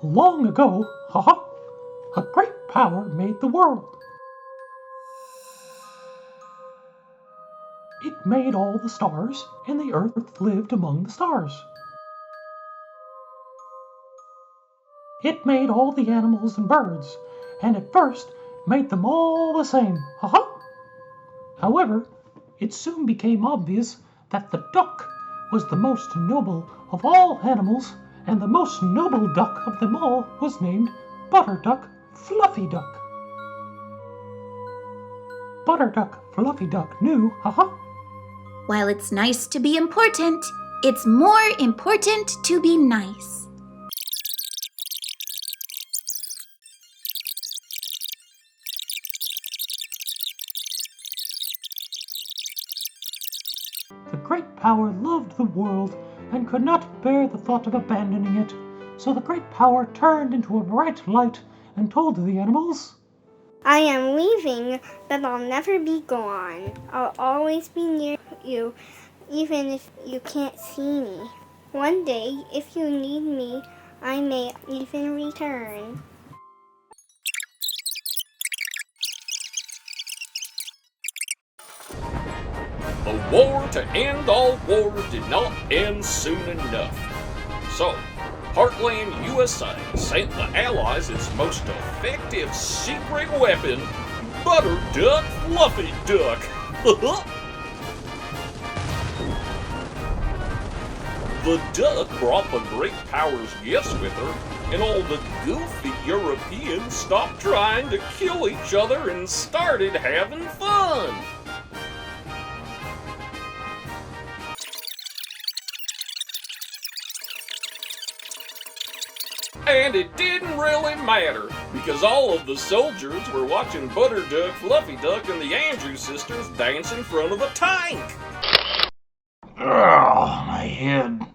Long ago, a great power made the world. It made all the stars, and the earth lived among the stars. It made all the animals and birds, and at first made them all the same. However, it soon became obvious that the duck was the most noble of all animals, and the most noble duck of them all was named Butterduck Fluffy Duck. Butterduck Fluffy Duck knew, While it's nice to be important, it's more important to be nice. The great power loved the world and could not bear the thought of abandoning it. So the great power turned into a bright light and told the animals, I am leaving, but I'll never be gone. I'll always be near you, even if you can't see me. One day, if you need me, I may even return. A war to end all wars did not end soon enough. So, Heartland USA sent the Allies its most effective secret weapon, Butterduck Fluffy Duck. The duck brought the great power's gifts with her, and all the goofy Europeans stopped trying to kill each other and started having fun. And it didn't really matter, because all of the soldiers were watching Butterduck, Fluffy Duck, and the Andrews sisters dance in front of a tank. Oh, my head.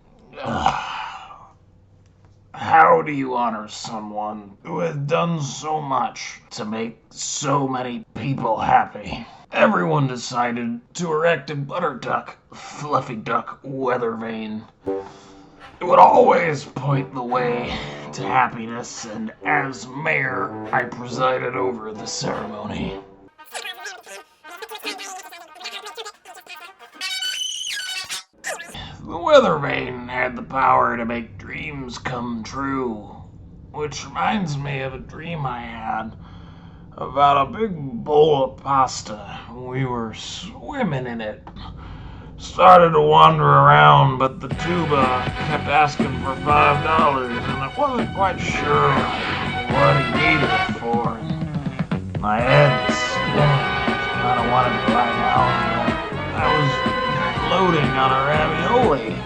How do you honor someone who has done so much to make so many people happy? Everyone decided to erect a Butterduck, Fluffy Duck weather vane. It would always point the way to happiness, and as mayor, I presided over the ceremony. The weather vane had the power to make dreams come true, which reminds me of a dream I had about a big bowl of pasta. We were swimming in it. Started to wander around, but the tuba kept asking for $5, and I wasn't quite sure what he needed it for. My head was spinning. I wanted to lie down. I was floating on a ravioli.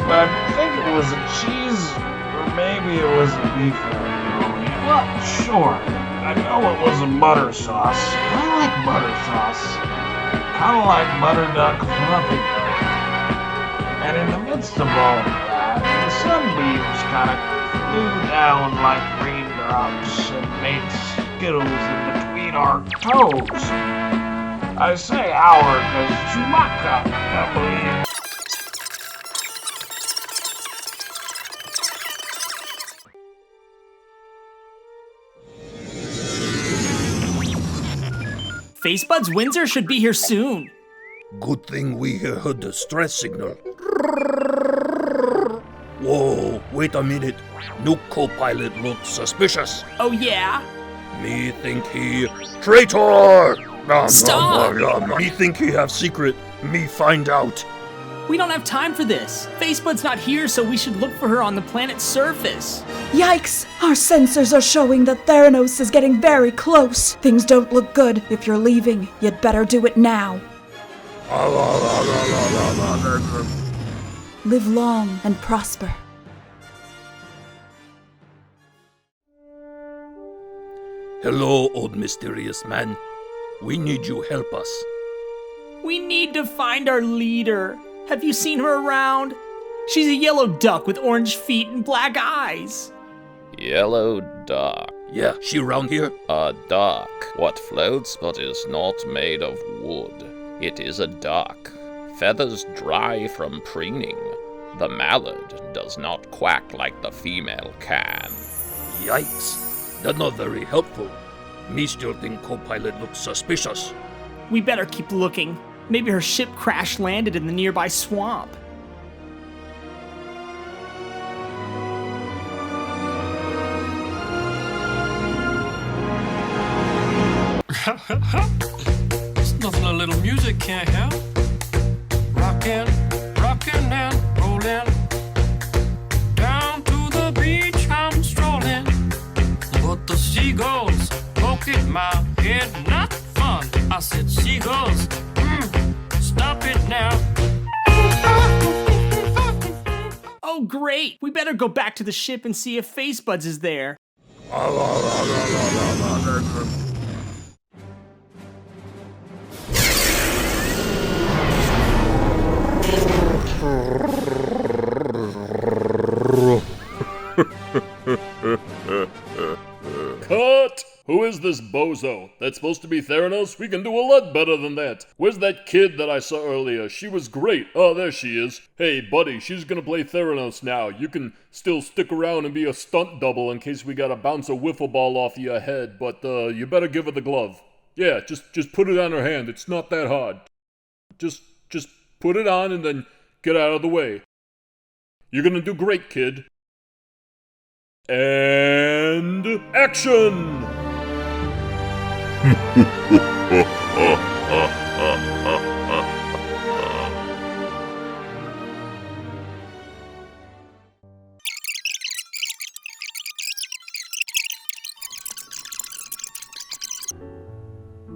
But I think it was a cheese, or maybe it was a beef ravioli. Well, sure. I know it was a butter sauce. I like butter sauce. Kind of like Butterduck Fluffy Duck. And in the midst of all of that, the sunbeams kind of flew down like raindrops and made skittles in between our toes. I say our because Chewbacca, I believe. FaceBuds Windsor should be here soon. Good thing we heard the stress signal. Whoa, wait a minute. New co-pilot looks suspicious. Oh yeah? Me think he... Traitor! Stop! Me think he have secret. Me find out. We don't have time for this. FaceBud's not here, so we should look for her on the planet's surface. Yikes! Our sensors are showing that Theranos is getting very close. Things don't look good. If you're leaving, you'd better do it now. Live long and prosper. Hello, old mysterious man. We need you help us. We need to find our leader. Have you seen her around? She's a yellow duck with orange feet and black eyes. Yellow duck. Yeah, she around here? A duck. What floats but is not made of wood. It is a duck. Feathers dry from preening. The mallard does not quack like the female can. Yikes. That's not very helpful. Me still think co-pilot looks suspicious. We better keep looking. Maybe her ship crash landed in the nearby swamp. There's nothing a little music can't help. Rockin', rockin' and rollin'. Down to the beach I'm strolling. But the seagulls poke at my head, not fun. I said, seagulls, stop it now. Oh, great! We better go back to the ship and see if Facebuds is there. Cut! Who is this bozo? That's supposed to be Theranos? We can do a lot better than that. Where's that kid that I saw earlier? She was great. Oh, there she is. Hey, buddy, she's gonna play Theranos now. You can still stick around and be a stunt double in case we gotta bounce a wiffle ball off your head, but you better give her the glove. Yeah, just put it on her hand. It's not that hard. Just put it on and then get out of the way. You're gonna do great, kid. And action!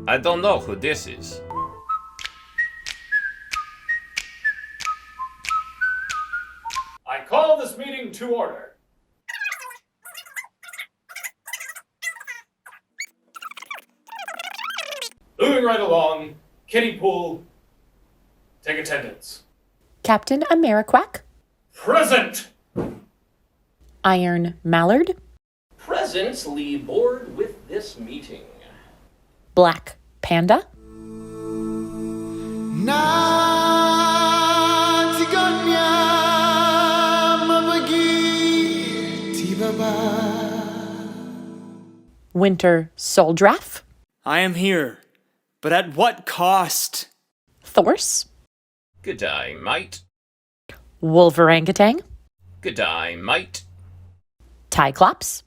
I don't know who this is. I call this meeting to order. Moving right along, kiddie pool, take attendance. Captain Ameriquack. Present! Iron Mallard. Present, lead board with this meeting. Black Panda. Winter Soldraff. I am here, but at what cost? Thorse. G'day, mate. Wolverangatang. G'day, mate. Tyclops.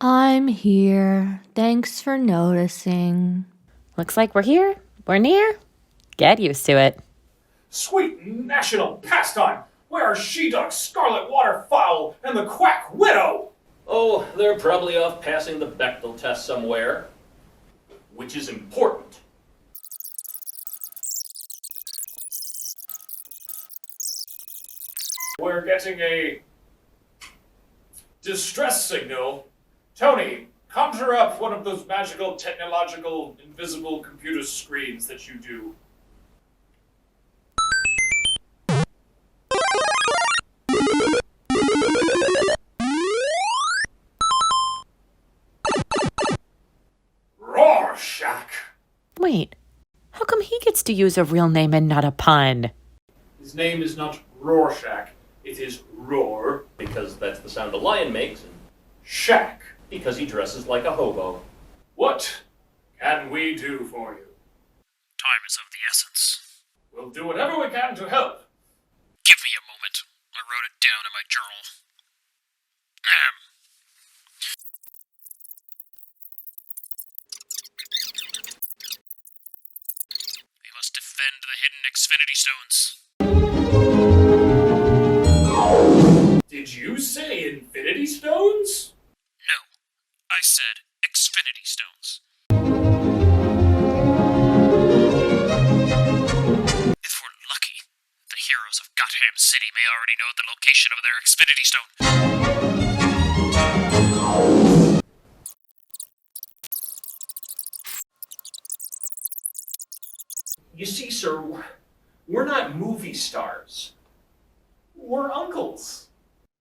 I'm here. Thanks for noticing. Looks like we're here. We're near. Get used to it. Sweet national pastime! Where are she-duck, scarlet waterfowl, and the quack widow? Oh, they're probably off passing the Bechdel test somewhere. Which is important. We're getting a distress signal. Tony, conjure up one of those magical, technological, invisible computer screens that you do. Rorschach! Wait, how come he gets to use a real name and not a pun? His name is not Rorschach, it is Roar. Because that's the sound a lion makes, and Shack. because he dresses like a hobo. What can we do for you? Time is of the essence. We'll do whatever we can to help. Give me a moment. I wrote it down in my journal. We must defend the hidden Xfinity Stones. Did you say Infinity Stones? No, I said Xfinity Stones. If we're lucky, the heroes of Gotham City may already know the location of their Xfinity Stone. You see, sir, we're not movie stars. We're uncles.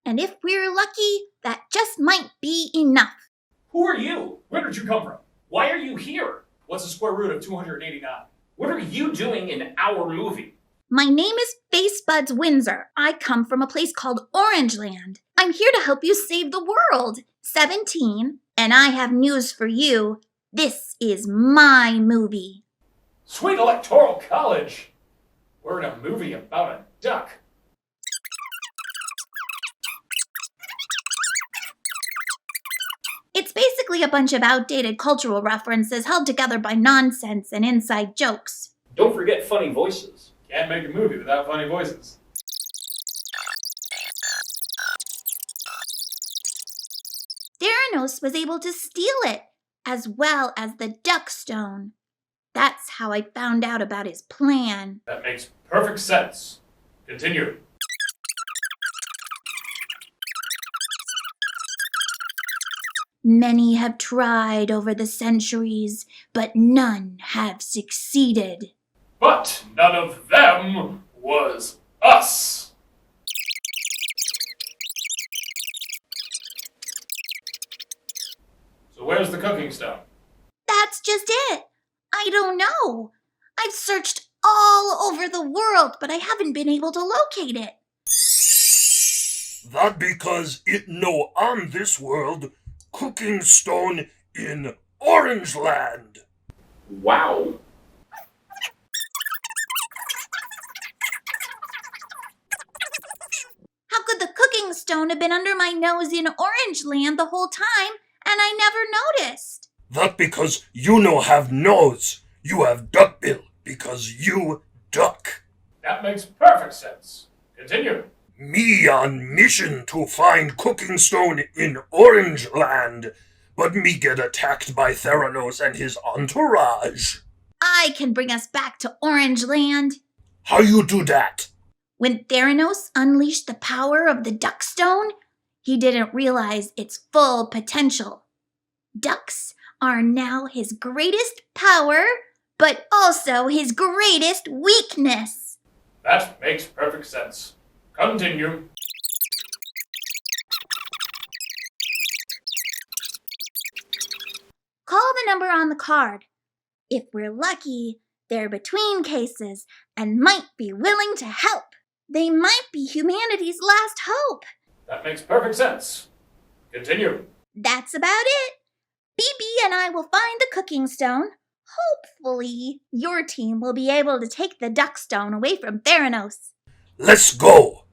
And if we're lucky, that just might be enough. Who are you? Where did you come from? Why are you here? What's the square root of 289? What are you doing in our movie? My name is Facebuds Windsor. I come from a place called Orangeland. I'm here to help you save the world. 17, and I have news for you. This is my movie. Sweet Electoral College! We're in a movie about a duck. It's basically a bunch of outdated cultural references held together by nonsense and inside jokes. Don't forget funny voices. Can't make a movie without funny voices. Theranos was able to steal it, as well as the duck stone. That's how I found out about his plan. That makes perfect sense. Continue. Many have tried over the centuries, but none have succeeded. But none of them was us. So where's the cooking stone? That's just it. I don't know. I've searched all over the world, but I haven't been able to locate it. That because it no on this world cooking stone in Orangeland. Wow. How could the cooking stone have been under my nose in Orangeland the whole time, and I never noticed? That because you no have nose, you have duck bill, because you duck. That makes perfect sense. Continue. Me on mission to find cooking stone in Orangeland, but me get attacked by Theranos and his entourage. I can bring us back to Orangeland. How you do that? When Theranos unleashed the power of the duck stone, he didn't realize its full potential. Ducks are now his greatest power, but also his greatest weakness. That makes perfect sense. Continue. Call the number on the card. If we're lucky, they're between cases and might be willing to help. They might be humanity's last hope. That makes perfect sense. Continue. That's about it. BB and I will find the cooking stone. Hopefully, your team will be able to take the duck stone away from Theranos. Let's go.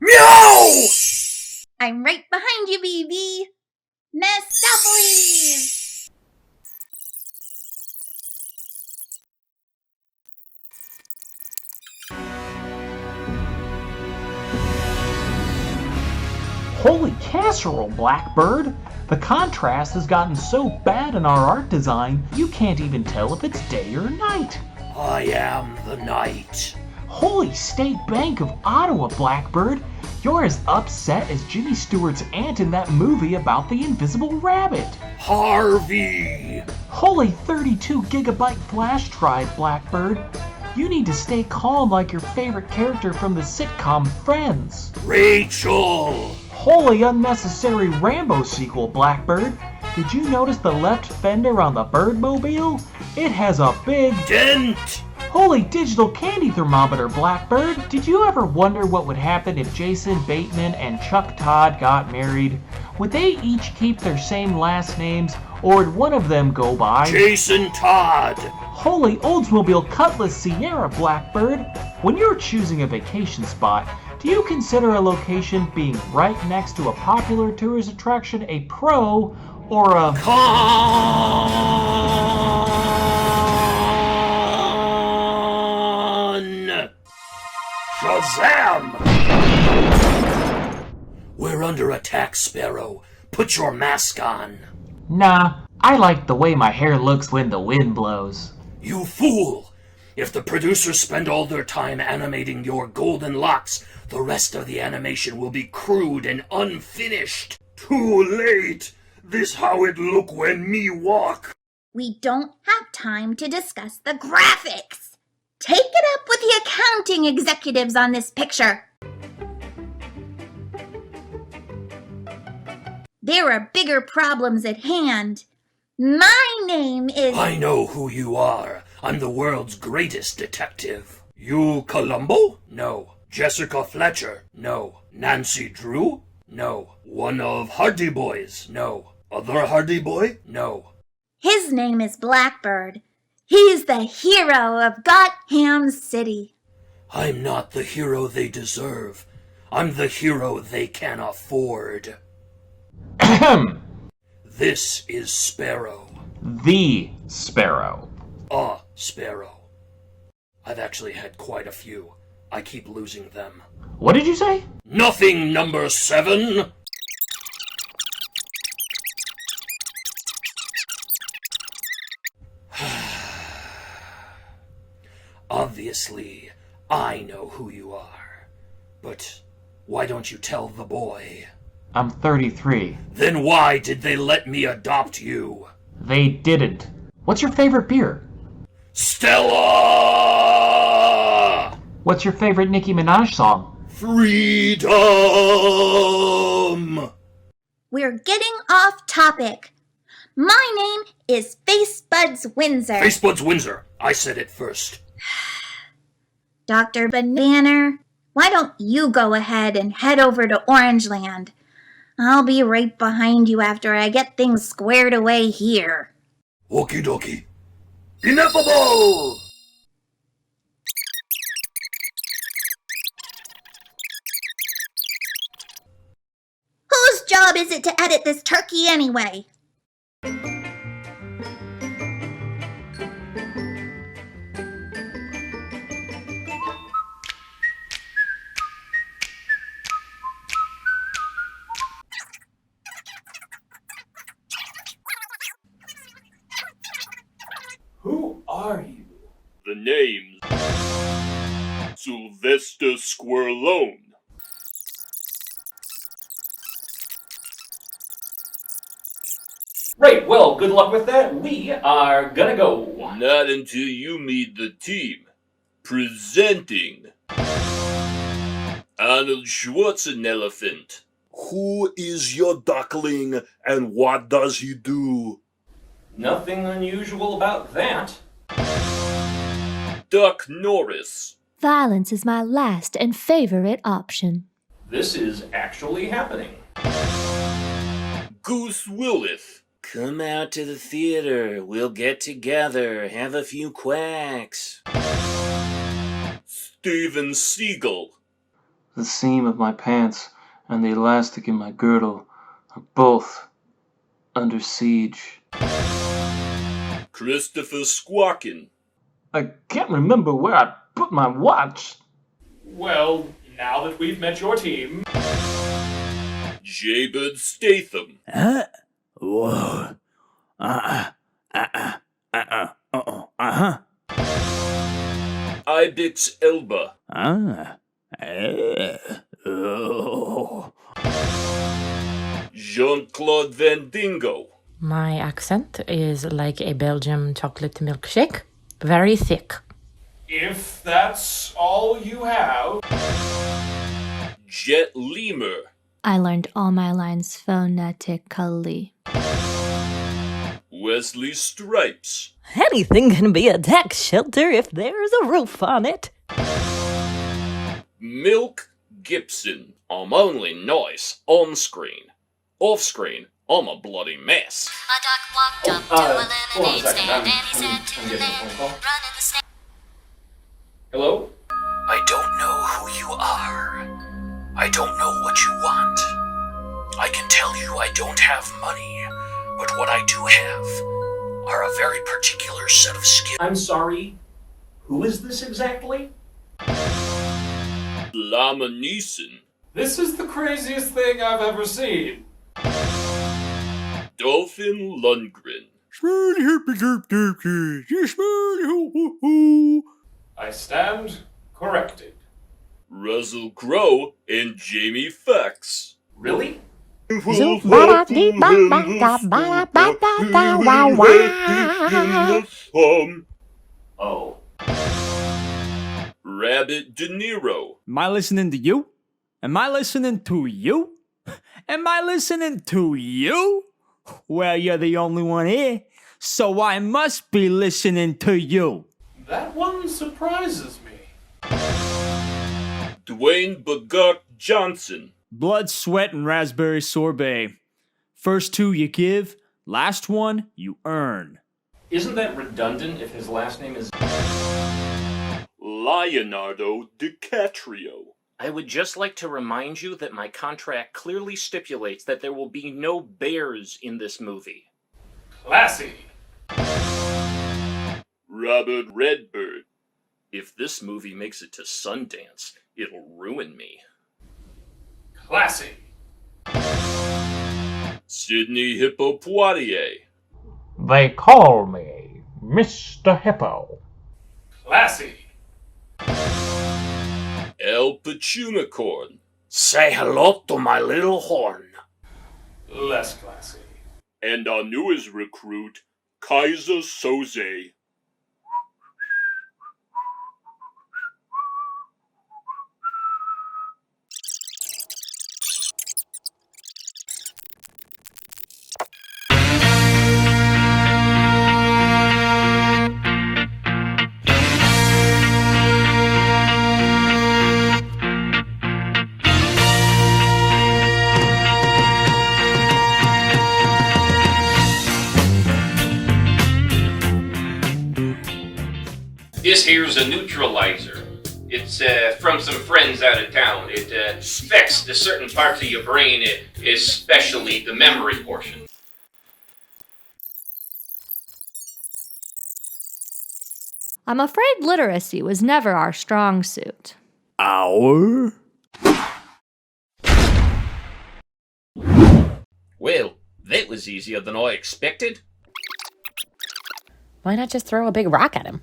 Meow! I'm right behind you, BB. Mistopheles! Holy casserole, Blackbird! The contrast has gotten so bad in our art design, you can't even tell if it's day or night. I am the night. Holy State Bank of Ottawa, Blackbird! You're as upset as Jimmy Stewart's aunt in that movie about the invisible rabbit. Harvey! Holy 32 gigabyte flash drive, Blackbird! You need to stay calm like your favorite character from the sitcom Friends. Rachel! Holy unnecessary Rambo sequel, Blackbird! Did you notice the left fender on the Birdmobile? It has a big dent! Holy digital candy thermometer, Blackbird! Did you ever wonder what would happen if Jason Bateman and Chuck Todd got married? Would they each keep their same last names, or would one of them go by Jason Todd? Holy Oldsmobile Cutlass Sierra, Blackbird! When you're choosing a vacation spot, do you consider a location being right next to a popular tourist attraction a pro or a con? Shazam! We're under attack, Sparrow. Put your mask on. Nah, I like the way my hair looks when the wind blows. You fool! If the producers spend all their time animating your golden locks, the rest of the animation will be crude and unfinished. Too late! This how it look when me walk. We don't have time to discuss the graphics. Take it up with the accounting executives on this picture. There are bigger problems at hand. My name is... I know who you are. I'm the world's greatest detective. You Columbo? No. Jessica Fletcher? No. Nancy Drew? No. One of Hardy Boys? No. Other Hardy Boy? No. His name is Blackbird. He's the hero of Gotham City. I'm not the hero they deserve. I'm the hero they can afford. Ahem. This is Sparrow. The Sparrow. Sparrow. I've actually had quite a few. I keep losing them. What did you say? Nothing, number 7. Obviously, I know who you are. But why don't you tell the boy? I'm 33. Then why did they let me adopt you? They didn't. What's your favorite beer? Stella! What's your favorite Nicki Minaj song? Freedom! We're getting off topic. My name is Facebuds Windsor. Facebuds Windsor. I said it first. Dr. Banner, why don't you go ahead and head over to Orangeland? I'll be right behind you after I get things squared away here. Okie dokie. Ineffable! Whose job is it to edit this turkey anyway? Who are you? The name's Sylvester Squirrelone. Right, well, good luck with that. We are gonna go. Not until you meet the team. Presenting Arnold Schwarzenelephant. Who is your duckling and what does he do? Nothing unusual about that. Duck Norris. Violence is my last and favorite option. This is actually happening. Goose Willis. Come out to the theater. We'll get together, have a few quacks. Steven Seagal. The seam of my pants and the elastic in my girdle are both under siege. Christopher Squawkin. I can't remember where I put my watch. Well, now that we've met your team... Jaybird Statham. Whoa. Ibix Elba. Jean-Claude Van Dingo. My accent is like a Belgian chocolate milkshake, very thick. If that's all you have... Jet Lemur. I learned all my lines phonetically. Wesley Stripes. Anything can be a tax shelter if there's a roof on it. Milk Gibson. I'm only nice on screen. Off screen, I'm a bloody mess. A duck walked up to a lemonade stand and he said to the man, run in the stand. Hello? I don't know who you are. I don't know what you want. I can tell you I don't have money, but what I do have are a very particular set of skills. I'm sorry. Who is this exactly? Lama Neeson. This is the craziest thing I've ever seen. Dolphin Lundgren. I stand corrected. Russell Crowe and Jamie Foxx. Really? Oh. Rabbit De Niro. Am I listening to you? Am I listening to you? Am I listening to you? Well, you're the only one here, so I must be listening to you. That one surprises me. Dwayne Bogart Johnson. Blood, sweat, and raspberry sorbet. First two you give, last one you earn. Isn't that redundant if his last name is Leonardo DiCaprio? I would just like to remind you that my contract clearly stipulates that there will be no bears in this movie. Classy. Robert Redford. If this movie makes it to Sundance, it'll ruin me. Classy. Sidney Hippo Poitier. They call me Mr. Hippo. Classy. El Pachunicorn. Say hello to my little horn. Less classy. And our newest recruit, Kaiser Soze. This here's a neutralizer. It's from some friends out of town. It affects the certain parts of your brain, especially the memory portion. I'm afraid literacy was never our strong suit. Our? Well, that was easier than I expected. Why not just throw a big rock at him?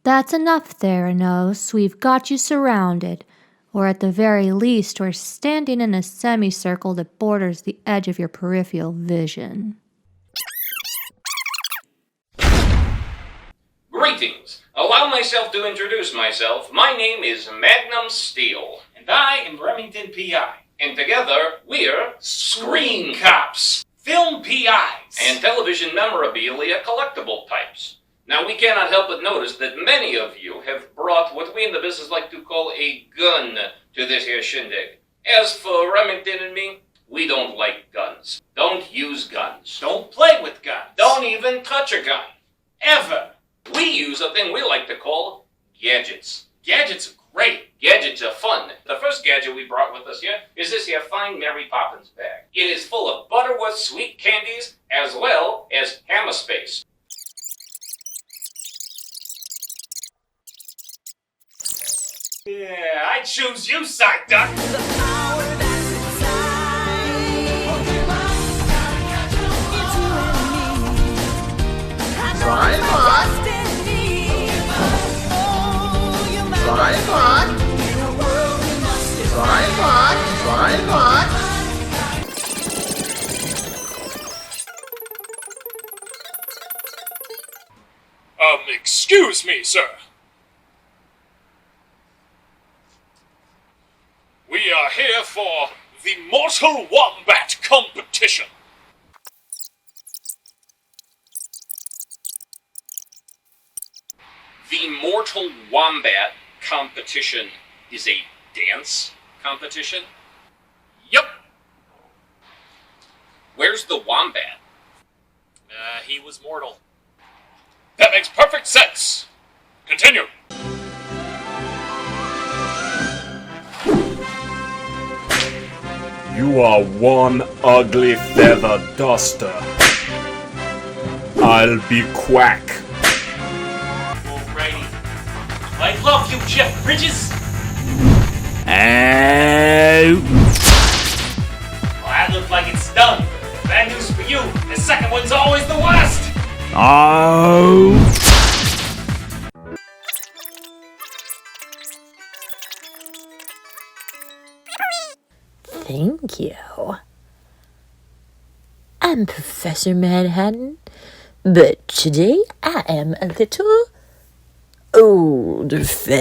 That's enough, Theranos. We've got you surrounded. Or at the very least, we're standing in a semicircle that borders the edge of your peripheral vision. Greetings. Allow myself to introduce myself. My name is Magnum Steel. And I am Remington P.I. And together, we're Screen Cops. Film PIs. And television memorabilia collectible types. Now, we cannot help but notice that many of you have brought what we in the business like to call a gun to this here shindig. As for Remington and me, we don't like guns. Don't use guns. Don't play with guns. Don't even touch a gun. Ever. We use a thing we like to call gadgets. Gadgets are great. Gadgets are fun. The first gadget we brought with us here is this here fine Mary Poppins bag. It is full of Butterworth sweet candies as well as Hammer Space. Yeah, I choose you, Side Duck. Excuse me, sir. We are here for the Mortal Wombat competition. The Mortal Wombat competition is a dance competition? Yup. Where's the wombat? He was mortal. That makes perfect sense. Continue. You are one ugly feather duster. I'll be Quack. Alrighty. I love you, Jeff Bridges. Ow. Well, that looks like it's done. Bad news for you. The second one's always the worst. Oh. Thank you. I'm Professor Manhattan, but today I am a little old-fashioned.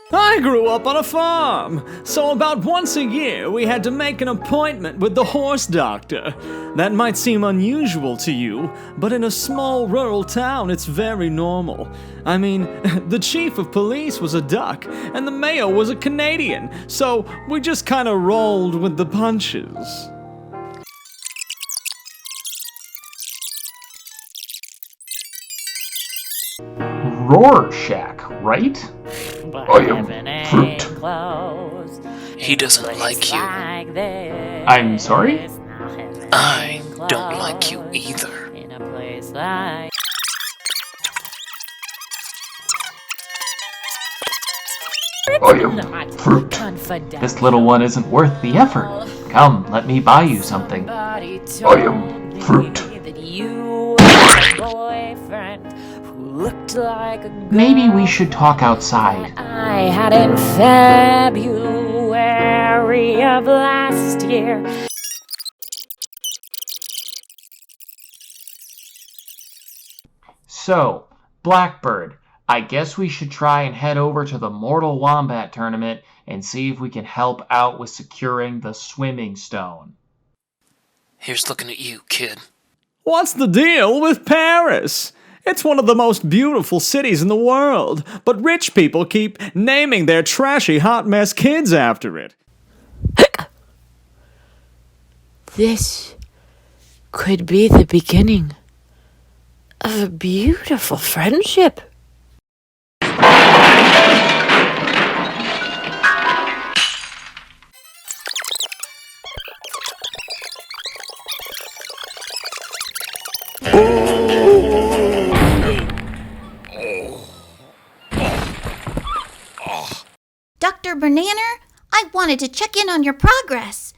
I grew up on a farm, so about once a year we had to make an appointment with the horse doctor. That might seem unusual to you, but in a small rural town it's very normal. I mean, the chief of police was a duck, and the mayor was a Canadian, so we just kinda rolled with the punches. Rorschach, right? I am fruit. He doesn't like you. I'm sorry? I don't like you either. I am fruit. This little one isn't worth the effort. Come, let me buy you something. I am fruit. Maybe we should talk outside. I had in February of last year. So, Blackbird, I guess we should try and head over to the Mortal Wombat tournament and see if we can help out with securing the swimming stone. Here's looking at you, kid. What's the deal with Paris? It's one of the most beautiful cities in the world, but rich people keep naming their trashy hot mess kids after it. This could be the beginning of a beautiful friendship. Dr. Bananer, I wanted to check in on your progress.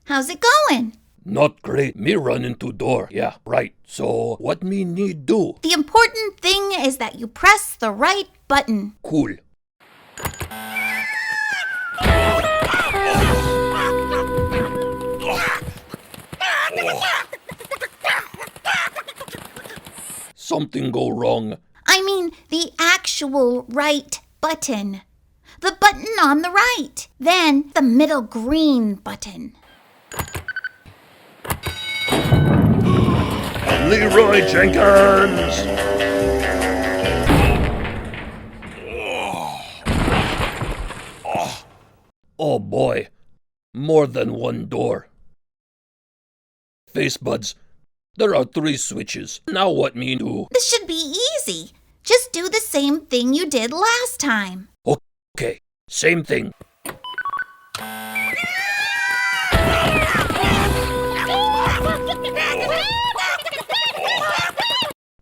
How's it going? Not great. Me run into door. Yeah, right. So, what me need do? The important thing is that you press the right button. Cool. Something go wrong. I mean, the actual right button. The button on the right. Then the middle green button. Leroy Jenkins! Oh boy, more than one door. Face buds, there are 3 switches. Now what me do? This should be easy. Just do the same thing you did last time. Okay, same thing.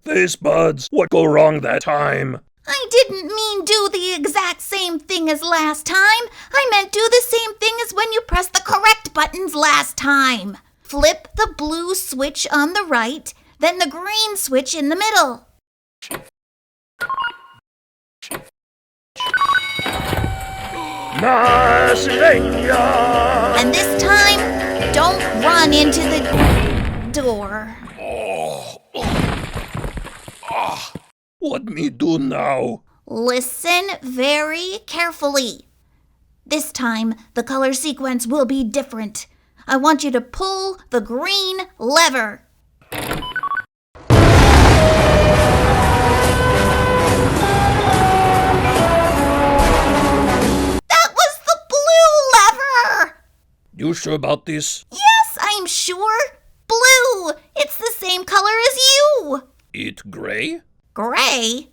Face buds, what go wrong that time? I didn't mean do the exact same thing as last time. I meant do the same thing as when you pressed the correct buttons last time. Flip the blue switch on the right, then the green switch in the middle. And this time, don't run into the door. What me do now? Listen very carefully. This time, the color sequence will be different. I want you to pull the green lever. That was the blue lever! You sure about this? Yes, I'm sure. Blue! It's the same color as you! It gray? Gray?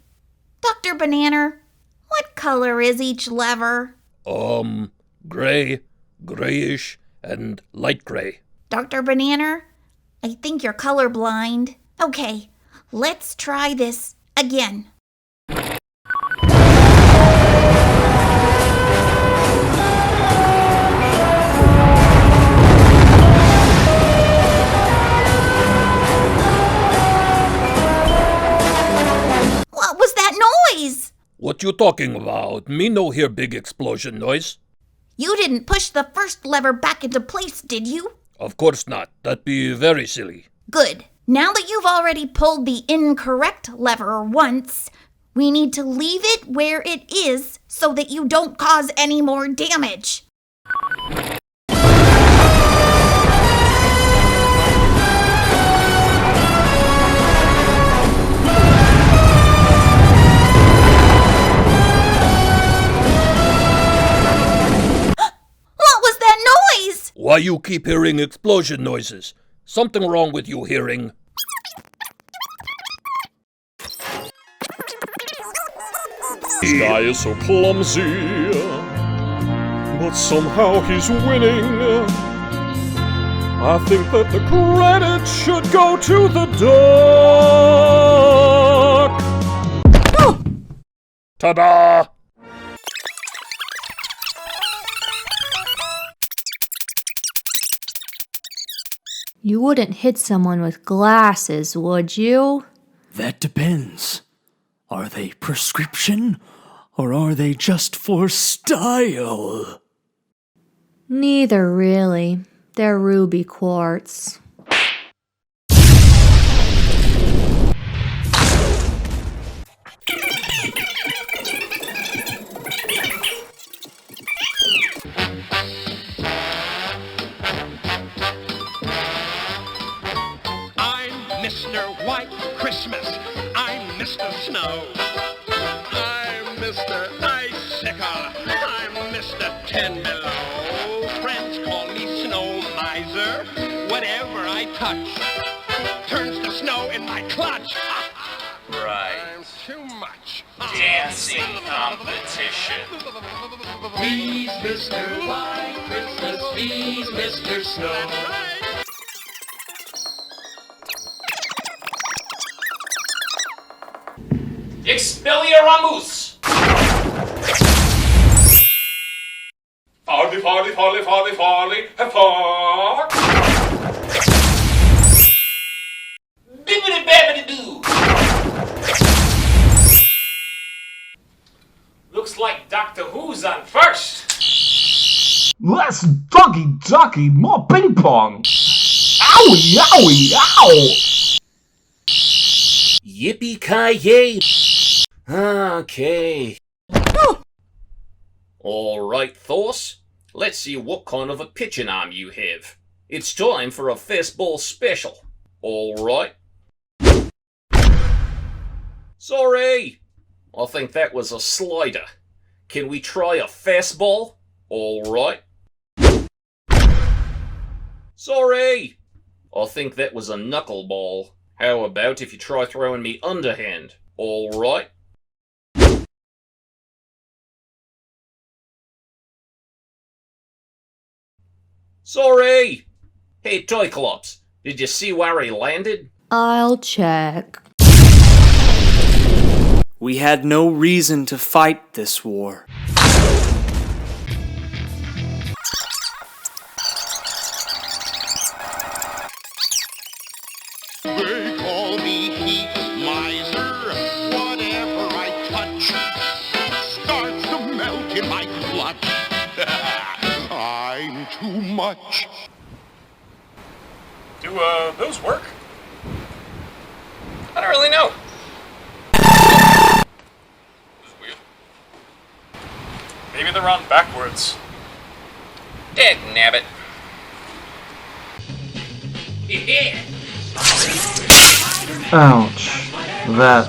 Dr. Bananer, what color is each lever? Gray, grayish, and light gray. Dr. Bananer, I think you're colorblind. Okay, let's try this again. What was that noise? What you talking about? Me no hear big explosion noise. You didn't push the first lever back into place, did you? Of course not. That'd be very silly. Good. Now that you've already pulled the incorrect lever once, We need to leave it where it is so that you don't cause any more damage. What was that noise? Why you keep hearing explosion noises? Something wrong with you hearing? This guy is so clumsy, but somehow he's winning. I think that the credit should go to the duck. Ta-da! You wouldn't hit someone with glasses, would you? That depends. Are they prescription, or are they just for style? Neither really. They're ruby quartz. Mr. White Christmas. I'm Mr. Snow. I'm Mr. Icicle. I'm Mr. Ten Below. Friends call me Snow Miser. Whatever I touch turns to snow in my clutch. Right. I'm too much. Dancing competition. He's Mr. White Christmas. He's Mr. Snow. Expelliarmus! Farley, farley, farley, farley, farley, fark! Bibbidi babbidi doo! Looks like Doctor Who's on first! Less doggy ducky, more ping pong! Owie, owie, ow! Yippee-ki-yay! Okay. Alright, Thors. Let's see what kind of a pitching arm you have. It's time for a fastball special. Alright. Sorry! I think that was a slider. Can we try a fastball? Alright. Sorry! I think that was a knuckleball. How about if you try throwing me underhand? Alright. Sorry! Hey, Tyclops, did you see where he landed? I'll check. We had no reason to fight this war. They call me Heat Miser. Whatever I touch starts to melt in my clutch. I'm too much. Do those work? I don't really know. This is weird. Maybe they're on backwards. Dagnabbit. Yeah. Ouch. That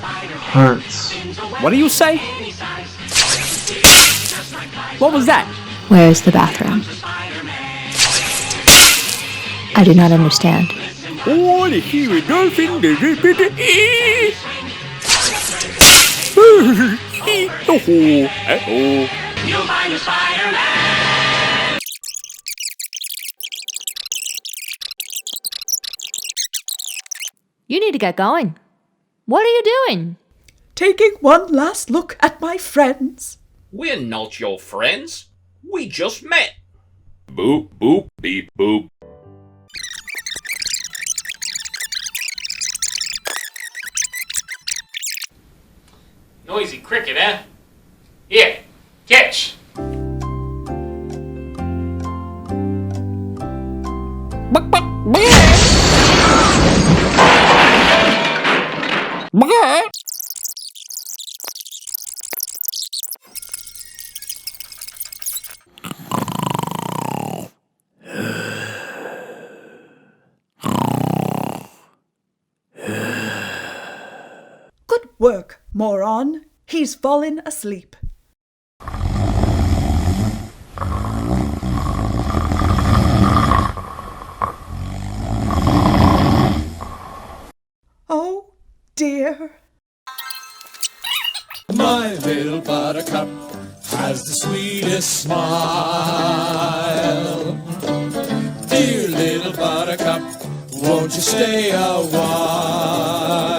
hurts. What do you say? What was that? Where's the bathroom? I do not understand. Oh, the hero dolphin. You'll find a Spider-Man. You need to get going. What are you doing? Taking one last look at my friends. We're not your friends. We just met. Boop, boop, beep, boop. Noisy cricket, eh? Here, catch! Work, moron. He's fallen asleep. Oh, dear. My little buttercup has the sweetest smile. Dear little buttercup, won't you stay a while?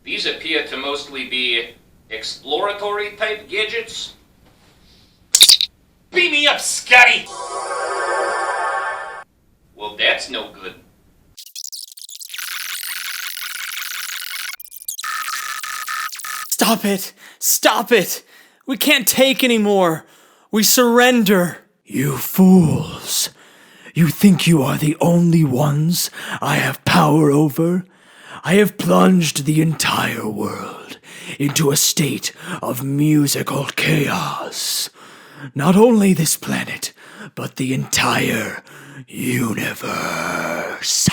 These appear to mostly be exploratory type gadgets. Beam me up, Scotty! Well, that's no good. Stop it! Stop it! We can't take any more. We surrender. You fools. You think you are the only ones I have power over? I have plunged the entire world into a state of musical chaos. Not only this planet, but the entire universe.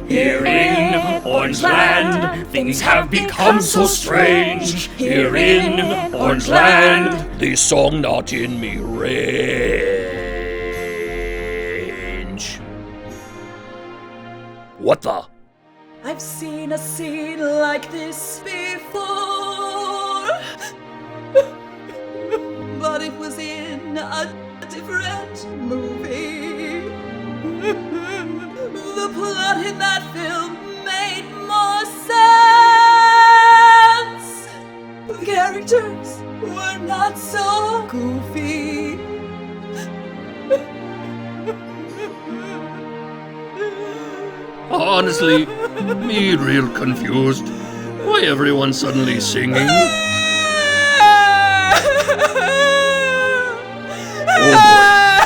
Here in Orange Land, things have become so strange. Here in Orange Land, this song not in me range. What the? I've seen a scene like this before, but it was in a different movie. The plot in that film made more sense. The characters were not so goofy. Honestly, me real confused. Why everyone suddenly singing? Oh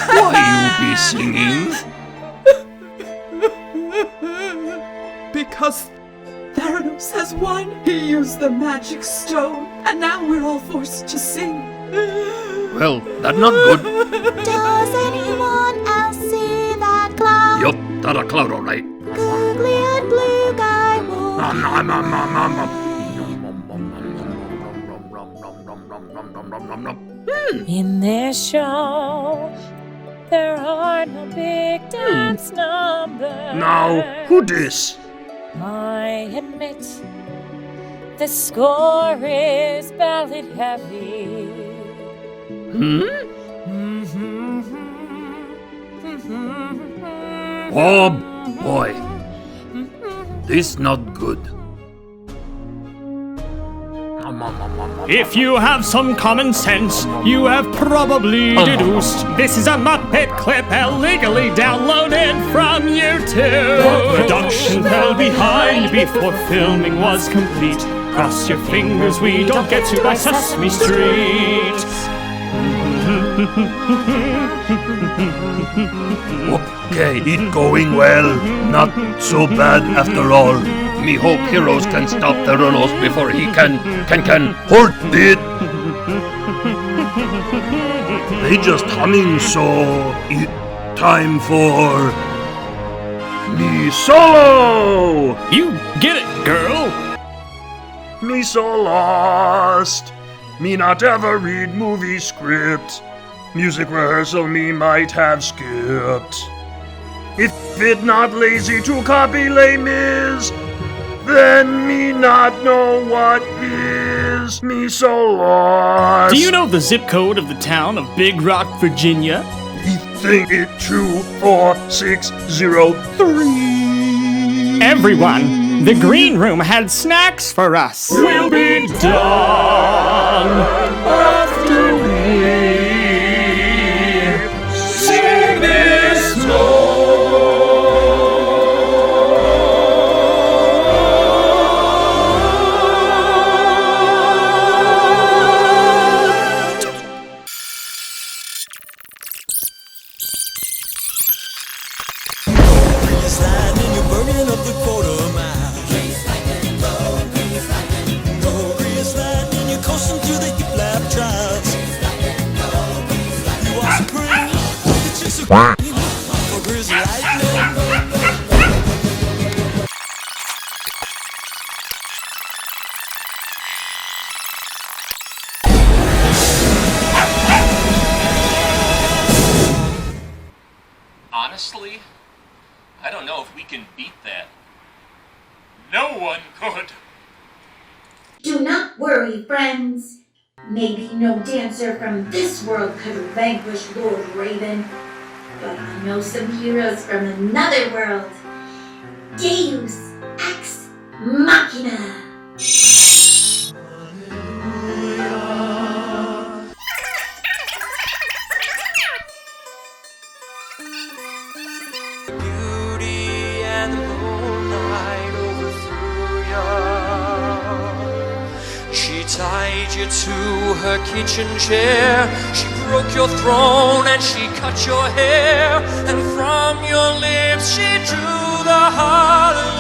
boy, why you be singing? Because Theranos has won. He used the magic stone, and now we're all forced to sing. Well, that's not good. Does anyone else see that cloud? Yup, that's a cloud alright. Googly eyed blue guy wolf. In this show, there are no big dance numbers. Now, who dis? I admit, the score is ballad heavy. Oh boy, this not good. If you have some common sense, you have probably deduced this is a Muppet clip illegally downloaded from YouTube. Production fell behind before filming was complete. Cross your fingers we don't get sued by Sesame Street. Okay, it going well. Not so bad after all. Me hope heroes can stop Theranos before he can hurt it. They just humming so it time for me solo. You get it, girl. Me so lost. Me not ever read movie script. Music rehearsal me might have skipped. If it not lazy to copy Les Mis, then me not know what is. Me so lost. Do you know the zip code of the town of Big Rock, Virginia? He think it 24603. Everyone, the green room had snacks for us. We'll be done after we sing this song. Coasting through the hip lap drive. can beat that. No one could. Do not worry, friends. Maybe no dancer from this world could vanquish Lord Raven, but I know some heroes from another world. Deus Ex Machina. Beauty and the moonlight overthrew ya. She tied you to her kitchen chair. She broke your throne and she cut your hair. And from your lips she drew the hallelujah.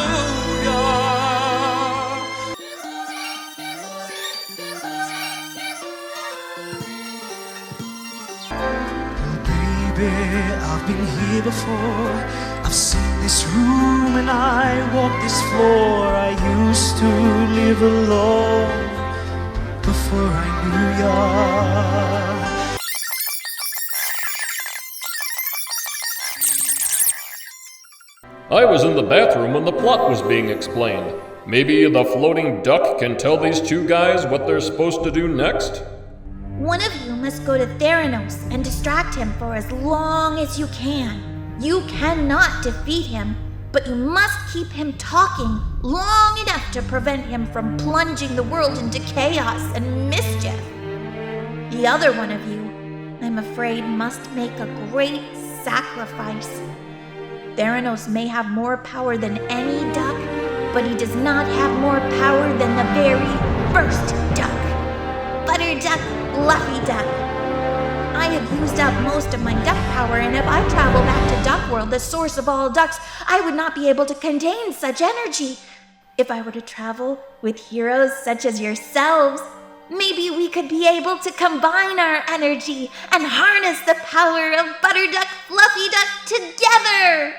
Baby, I've been here before. I've seen this room and I walk this floor. I used to live alone before I knew ya. I was in the bathroom when the plot was being explained. Maybe the floating duck can tell these two guys what they're supposed to do next? One of you must go to Theranos and distract him for as long as you can. You cannot defeat him, but you must keep him talking long enough to prevent him from plunging the world into chaos and mischief. The other one of you, I'm afraid, must make a great sacrifice. Theranos may have more power than any duck, but he does not have more power than the very first duck. Butterduck, Fluffy Duck. I have used up most of my duck power, and if I travel back to Duck World, the source of all ducks, I would not be able to contain such energy. If I were to travel with heroes such as yourselves, maybe we could be able to combine our energy and harness the power of Butterduck, Fluffy Duck together.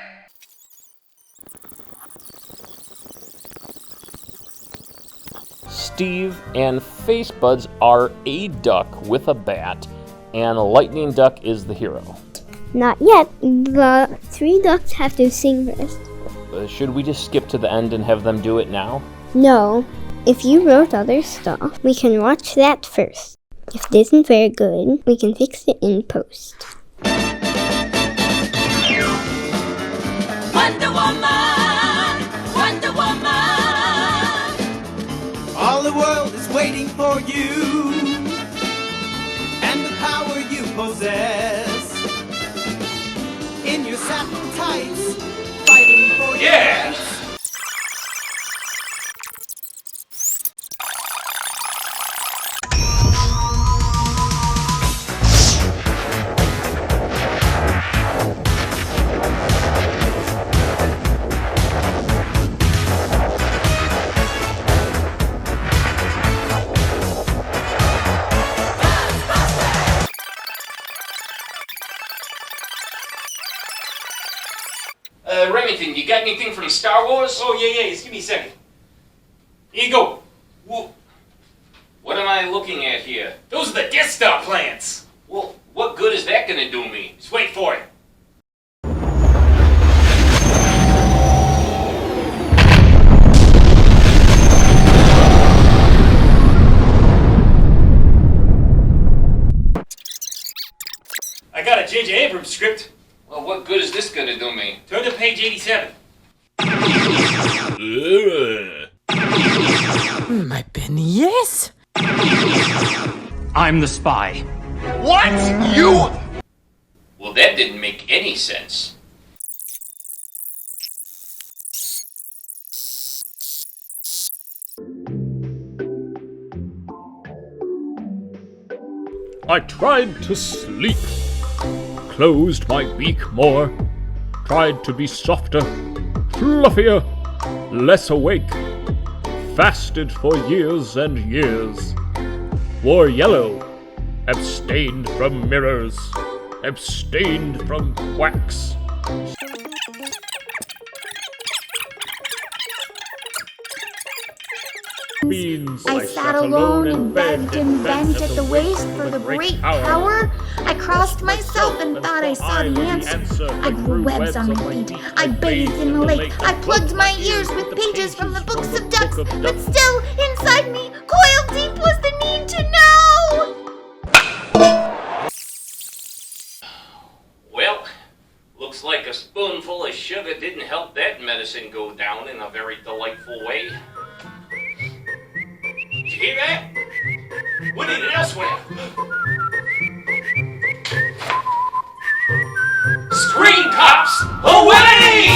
Steve and Facebuds are a duck with a bat, and Lightning Duck is the hero. Not yet. The three ducks have to sing first. Should we just skip to the end and have them do it now? No. If you wrote other stuff, we can watch that first. If it isn't very good, we can fix it in post. Wonder Woman! Wonder Woman! All the world is waiting for you and the power you possess. In your satin tights, fighting for Yeah! Remington, you got anything from Star Wars? Oh, yeah, just give me a second. Here you go. What am I looking at here? Those are the Death Star plans. Well, what good is that gonna do me? Just wait for it. I got a J.J. Abrams script. Well, what good is this gonna do me? Turn to page 87. My beignets? I'm the spy. What? You? Well, that didn't make any sense. I tried to sleep, closed my beak more, tried to be softer, fluffier, less awake, fasted for years and years, wore yellow, abstained from mirrors, abstained from quacks. beans. I sat alone and begged and bent at the waist for the great power. I crossed myself and thought I saw the answer. I grew webs on my feet. I bathed in the lake. I plugged my ears with pages from the books of ducks. But still, inside me, coiled deep was the need to know. Well, looks like a spoonful of sugar didn't help that medicine go down in a very delightful way. Did you hear that? We need it elsewhere. Screen cops, away!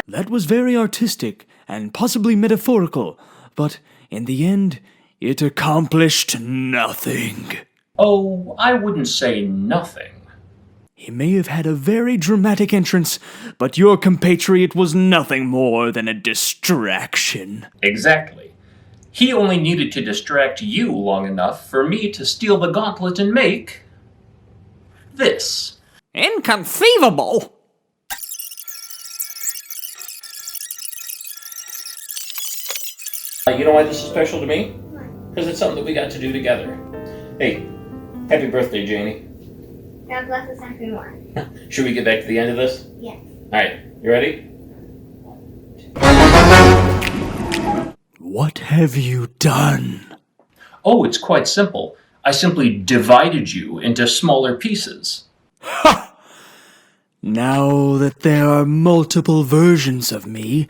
That was very artistic and possibly metaphorical, but in the end, it accomplished nothing. Oh, I wouldn't say nothing. He may have had a very dramatic entrance, but your compatriot was nothing more than a distraction. Exactly. He only needed to distract you long enough for me to steal the gauntlet and make this. Inconceivable! You know why this is special to me? Because it's something that we got to do together. Hey, happy birthday, Janie. God bless us everyone. Should we get back to the end of this? Yes. Alright, you ready? What have you done? Oh, it's quite simple. I simply divided you into smaller pieces. Ha! Now that there are multiple versions of me,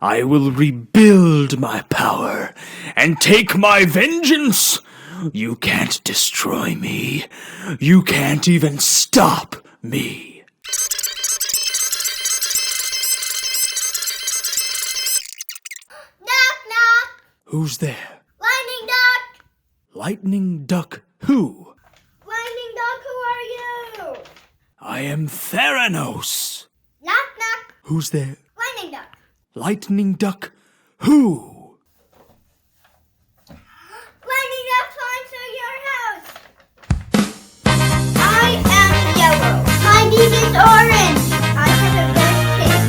I will rebuild my power and take my vengeance. You can't destroy me. You can't even stop me. Knock, knock. Who's there? Lightning Duck. Lightning Duck who? Lightning Duck, who are you? I am Theranos. Knock, knock. Who's there? Lightning Duck. Lightning Duck who? Lightning Duck flying through your house. I am yellow. My name is orange. I have a red tail.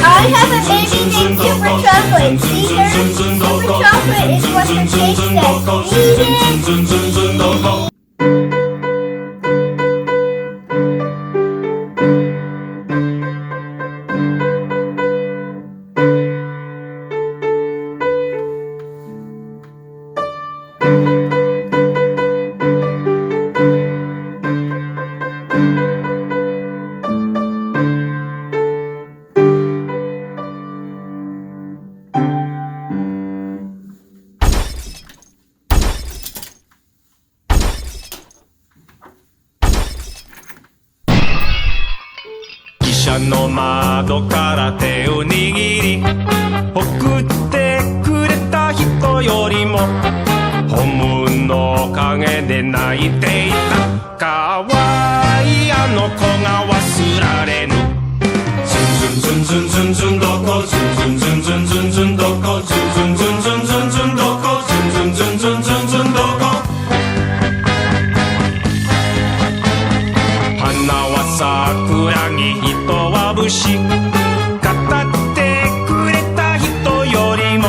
I have a baby named Super Chocolate. See her? Super Chocolate is what the cake says. Eat it!の窓から手を握り送ってくれた人よりもホームの陰で泣いていたかわいいあの子が忘られぬズンズンズンズンズンズンどこズンズンズンズンズンズンどこズンズンズンズンズンズンどこズンズンズンズンズンズンどこ花は桜木人は武士語ってくれた人よりも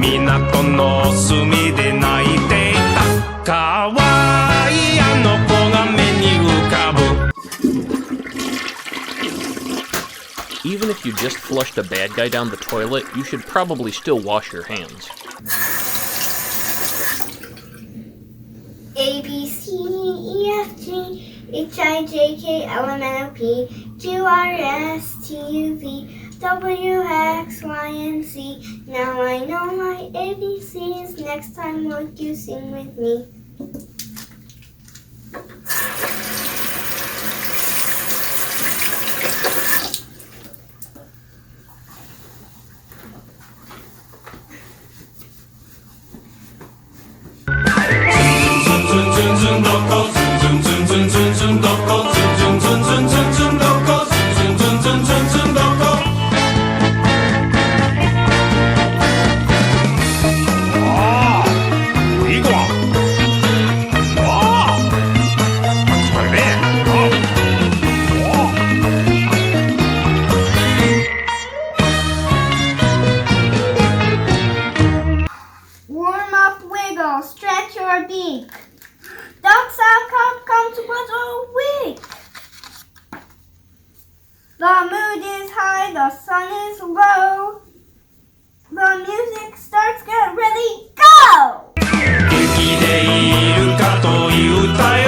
港の隅で泣いていたかわいいあの子が目に浮かぶ Even if you just flushed a bad guy down the toilet, you should probably still wash your hands. A, B, C, E, F, G, H, I, J, K, L, M, N, O, P, Q, R, S, T, U, V, W, X, Y, and Z. Now I know my ABCs. Next time won't you sing with me? The mood is high, the sun is low. The music starts, get ready, go! 元気でいるかという歌よ